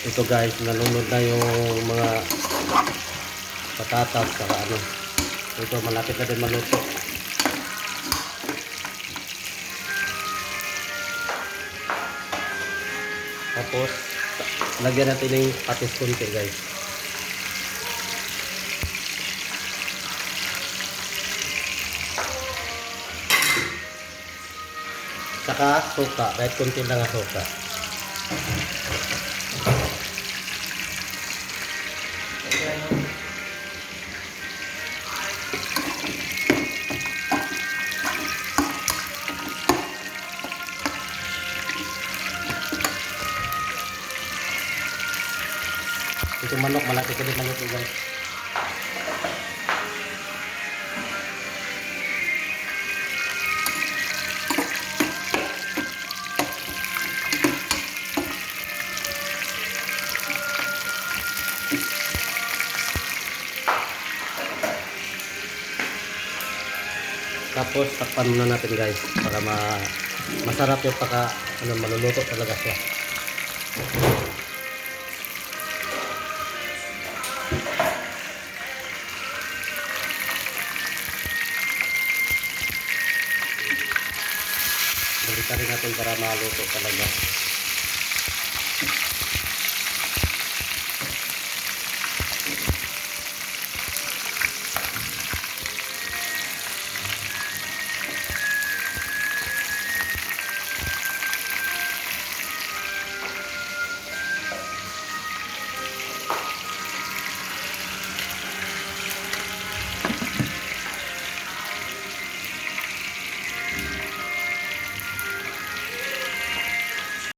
Ito guys, nalunod na yung mga patatas saka ano. Ito malapit na din maluto. Tapos lagyan natin yung patis konti guys. Saka suka, kahit konti lang ang suka. Ito manok, malapit ko din maluto guys. Tapos takpan muna natin guys para masarap yung maluluto talaga siya. Balikan rin natin para maluto talaga.